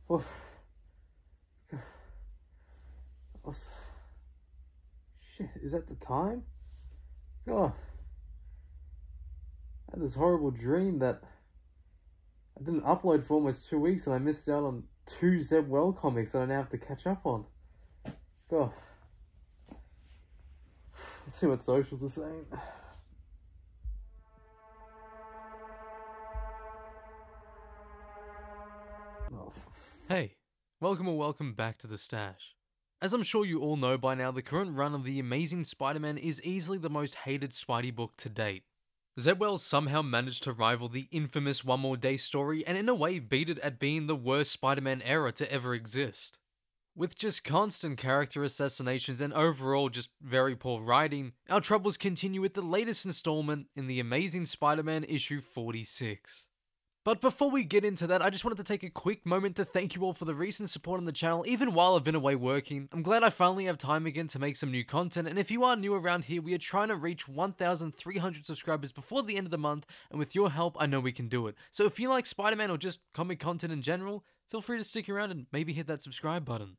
Oh, shit, is that the time? God, I had this horrible dream that I didn't upload for almost 2 weeks and I missed out on 2 Zeb Well comics that I now have to catch up on. God. Let's see what socials are saying. Oh. Hey, welcome back to the Stash. As I'm sure you all know by now, the current run of The Amazing Spider-Man is easily the most hated Spidey book to date. Zeb Wells somehow managed to rival the infamous One More Day story and in a way beat it at being the worst Spider-Man era to ever exist. With just constant character assassinations and overall just very poor writing, our troubles continue with the latest installment in The Amazing Spider-Man issue 46. But before we get into that, I just wanted to take a quick moment to thank you all for the recent support on the channel, even while I've been away working. I'm glad I finally have time again to make some new content, and if you are new around here, we are trying to reach 1,300 subscribers before the end of the month, and with your help, I know we can do it. So if you like Spider-Man or just comic content in general, feel free to stick around and maybe hit that subscribe button.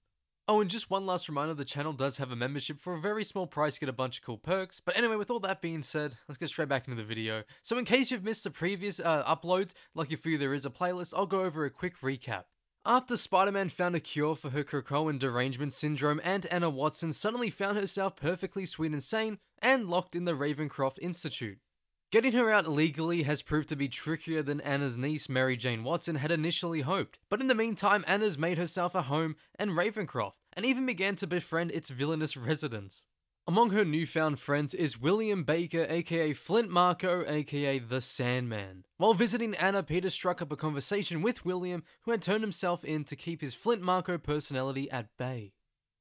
Oh, and just one last reminder, the channel does have a membership for a very small price, get a bunch of cool perks. But anyway, with all that being said, let's get straight back into the video. So in case you've missed the previous uploads, lucky for you there is a playlist, I'll go over a quick recap. After Spider-Man found a cure for her KRAKOAN derangement syndrome and Anna Watson suddenly found herself perfectly sweet and sane and locked in the Ravencroft Institute. Getting her out legally has proved to be trickier than Anna's niece Mary Jane Watson had initially hoped, but in the meantime Anna's made herself a home in Ravencroft, and even began to befriend its villainous residents. Among her newfound friends is William Baker, aka Flint Marko, aka the Sandman. While visiting Anna, Peter struck up a conversation with William, who had turned himself in to keep his Flint Marko personality at bay.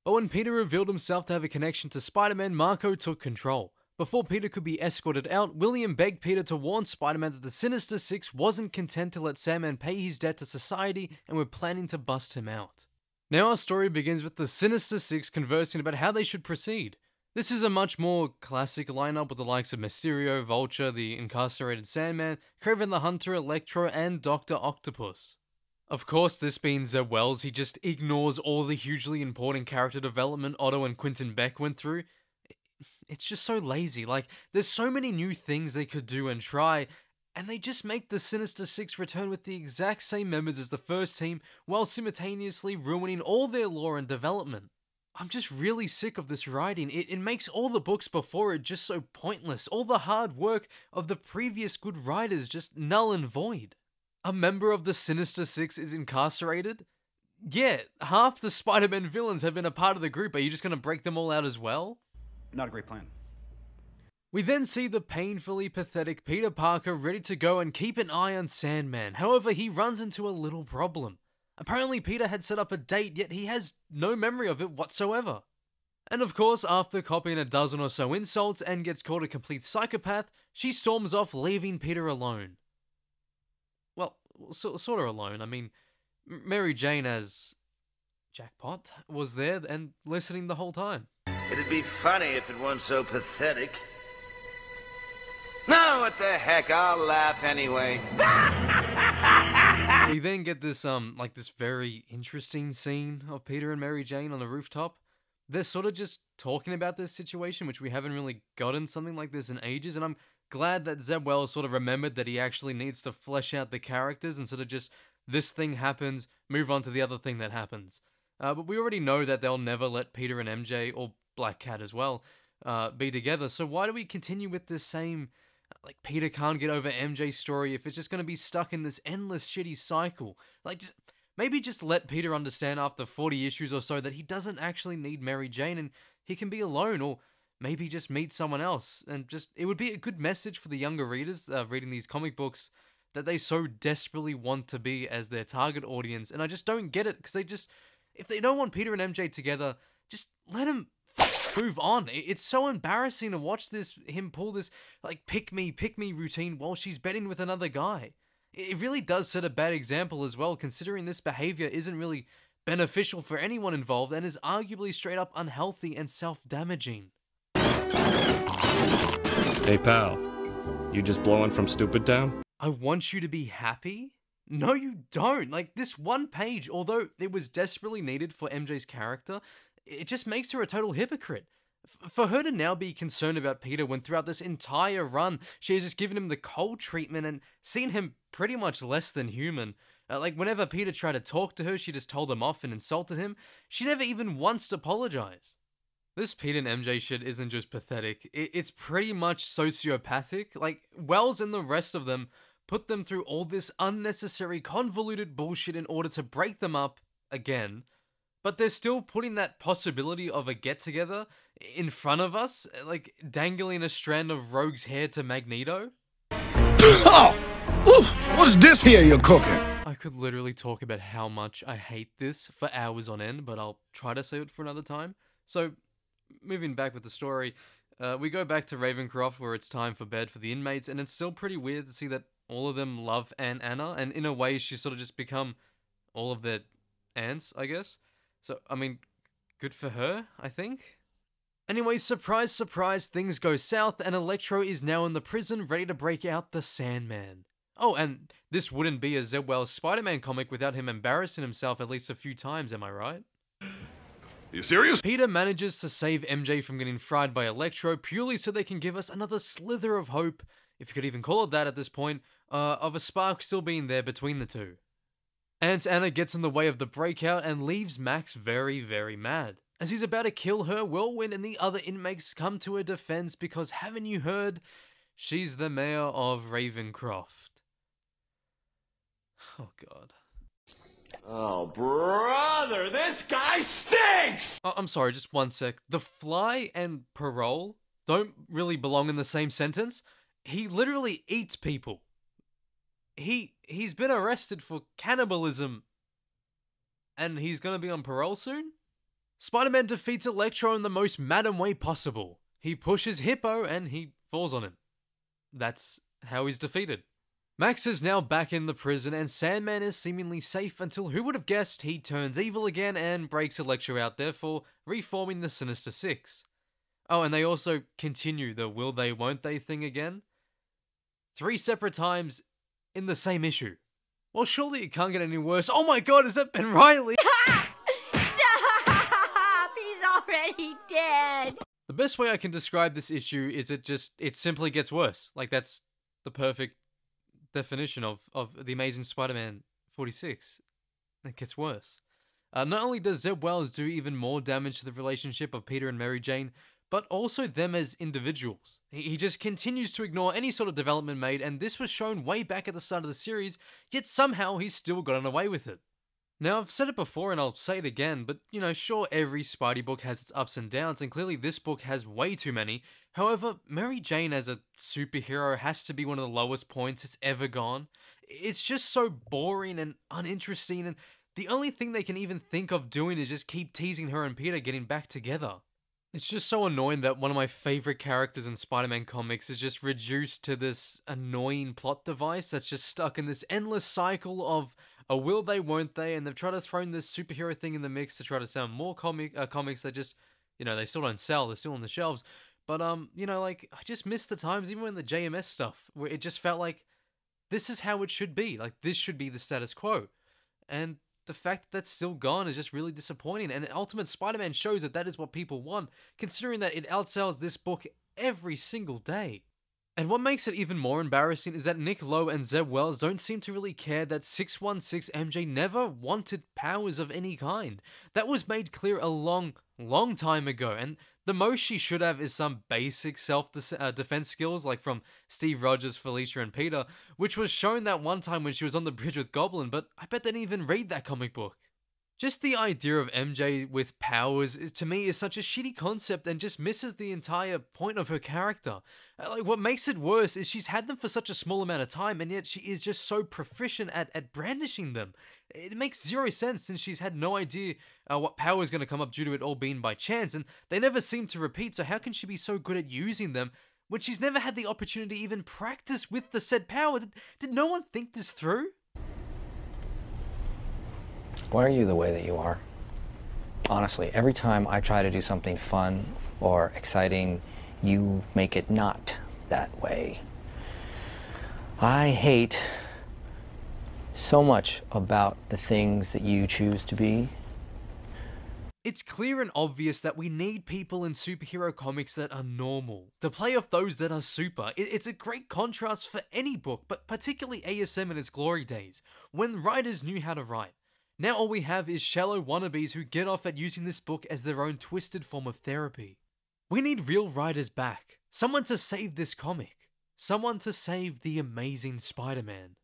But when Peter revealed himself to have a connection to Spider-Man, Marko took control. Before Peter could be escorted out, William begged Peter to warn Spider-Man that the Sinister Six wasn't content to let Sandman pay his debt to society and were planning to bust him out. Now our story begins with the Sinister Six conversing about how they should proceed. This is a much more classic lineup with the likes of Mysterio, Vulture, the incarcerated Sandman, Kraven the Hunter, Electro, and Dr. Octopus. Of course, this being Zeb Wells, he just ignores all the hugely important character development Otto and Quentin Beck went through. It's just so lazy. Like, there's so many new things they could do and try, and they just make the Sinister Six return with the exact same members as the first team, while simultaneously ruining all their lore and development. I'm just really sick of this writing. It makes all the books before it just so pointless. All the hard work of the previous good writers just null and void. A member of the Sinister Six is incarcerated? Yeah, half the Spider-Man villains have been a part of the group. Are you just gonna break them all out as well? Not a great plan. We then see the painfully pathetic Peter Parker ready to go and keep an eye on Sandman. However, he runs into a little problem. Apparently Peter had set up a date, yet he has no memory of it whatsoever. And of course, after copying a dozen or so insults and gets called a complete psychopath, she storms off, leaving Peter alone. Well, sort of alone. I mean, Mary Jane as Jackpot was there and listening the whole time. It'd be funny if it weren't so pathetic. No, what the heck, I'll laugh anyway. We then get this, this very interesting scene of Peter and Mary Jane on a rooftop. They're sort of just talking about this situation, which we haven't really gotten something like this in ages, and I'm glad that Zeb Wells sort of remembered that he actually needs to flesh out the characters instead of just, this thing happens, move on to the other thing that happens. But we already know that they'll never let Peter and MJ, or Black Cat as well, be together, so why do we continue with this same, like, Peter can't get over MJ story if it's just going to be stuck in this endless shitty cycle? Like, maybe just let Peter understand after 40 issues or so that he doesn't actually need Mary Jane and he can be alone, or maybe just meet someone else, and just, it would be a good message for the younger readers reading these comic books that they so desperately want to be as their target audience, and I just don't get it, because they just, if they don't want Peter and MJ together, just let them move on. It's so embarrassing to watch him pull this, like, pick me routine while she's betting with another guy. It really does set a bad example as well, considering this behavior isn't really beneficial for anyone involved and is arguably straight up unhealthy and self-damaging. Hey pal, you just blowing from Stupid Town? I want you to be happy? No, you don't. Like, this one page, although it was desperately needed for MJ's character, it just makes her a total hypocrite. For her to now be concerned about Peter when throughout this entire run, she has just given him the cold treatment and seen him pretty much less than human. Like, whenever Peter tried to talk to her, she just told him off and insulted him. She never even once apologized. This Peter and MJ shit isn't just pathetic, it's pretty much sociopathic. Like, Wells and the rest of them put them through all this unnecessary, convoluted bullshit in order to break them up again, but they're still putting that possibility of a get-together in front of us, like dangling a strand of Rogue's hair to Magneto. Oh! Oof, what's this here you're cooking? I could literally talk about how much I hate this for hours on end, but I'll try to save it for another time. So, moving back with the story, we go back to Ravencroft where it's time for bed for the inmates, and it's still pretty weird to see that all of them love Aunt Anna, and in a way she's sort of just become all of their aunts, I guess. So, I mean, good for her, I think. Anyway, surprise, surprise, things go south, and Electro is now in the prison ready to break out the Sandman. Oh, and this wouldn't be a Zeb Wells Spider-Man comic without him embarrassing himself at least a few times, am I right? You serious? Peter manages to save MJ from getting fried by Electro purely so they can give us another slither of hope, if you could even call it that at this point, of a spark still being there between the two. Aunt Anna gets in the way of the breakout and leaves Max very, very mad. As he's about to kill her, Whirlwind and the other inmates come to her defense because, haven't you heard, she's the mayor of Ravencroft. Oh god. Oh, brother, this guy stinks! I'm sorry, just one sec. The Fly and parole don't really belong in the same sentence. He literally eats people. He's been arrested for cannibalism, and he's gonna be on parole soon? Spider-Man defeats Electro in the most Madam way possible. He pushes Hippo, and he falls on him. That's how he's defeated. Max is now back in the prison, and Sandman is seemingly safe until who would have guessed he turns evil again and breaks Electro out, therefore reforming the Sinister Six. Oh, and they also continue the will they, won't they thing again. 3 separate times in the same issue. Well, surely it can't get any worse. Oh my god, is that Ben Reilly? Stop! He's already dead! The best way I can describe this issue is it simply gets worse. Like, that's the perfect definition of the Amazing Spider-Man 46. It gets worse. Not only does Zeb Wells do even more damage to the relationship of Peter and Mary Jane, but also them as individuals. He just continues to ignore any sort of development made, and this was shown way back at the start of the series, yet somehow he's still gotten away with it. Now, I've said it before and I'll say it again, but, you know, sure, every Spidey book has its ups and downs, and clearly this book has way too many. However, Mary Jane as a superhero has to be one of the lowest points it's ever gone. It's just so boring and uninteresting, and the only thing they can even think of doing is just keep teasing her and Peter getting back together. It's just so annoying that one of my favorite characters in Spider-Man comics is just reduced to this annoying plot device that's just stuck in this endless cycle of a will they, won't they, and they've tried to throw this superhero thing in the mix to try to sell more comics that just, you know, they still don't sell, they're still on the shelves. But, you know, like, I just miss the times, even when the JMS stuff, where it just felt like, this is how it should be. Like, this should be the status quo. And the fact that that's still gone is just really disappointing, and Ultimate Spider-Man shows that that is what people want, considering that it outsells this book every single day. And what makes it even more embarrassing is that Nick Lowe and Zeb Wells don't seem to really care that 616 MJ never wanted powers of any kind. That was made clear a long time ago, and the most she should have is some basic self-defense skills, like from Steve Rogers, Felicia, and Peter, which was shown that one time when she was on the bridge with Goblin, but I bet they didn't even read that comic book. Just the idea of MJ with powers, to me, is such a shitty concept and just misses the entire point of her character. Like, what makes it worse is she's had them for such a small amount of time, and yet she is just so proficient at brandishing them. It makes zero sense since she's had no idea what power is going to come up due to it all being by chance, and they never seem to repeat, so how can she be so good at using them when she's never had the opportunity to even practice with the said power? Did no one think this through? Why are you the way that you are? Honestly, every time I try to do something fun or exciting, you make it not that way. I hate so much about the things that you choose to be. It's clear and obvious that we need people in superhero comics that are normal, to play off those that are super. It's a great contrast for any book, but particularly ASM in its glory days, when writers knew how to write. Now all we have is shallow wannabes who get off at using this book as their own twisted form of therapy. We need real writers back. Someone to save this comic. Someone to save the Amazing Spider-Man.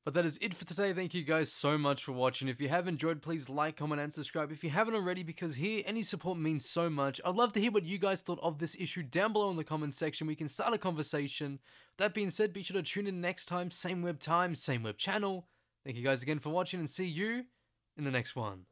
But that is it for today. Thank you guys so much for watching. If you have enjoyed, please like, comment, and subscribe if you haven't already, because here, any support means so much. I'd love to hear what you guys thought of this issue down below in the comment section. We can start a conversation. That being said, be sure to tune in next time. Same web time, same web channel. Thank you guys again for watching, and see you in the next one.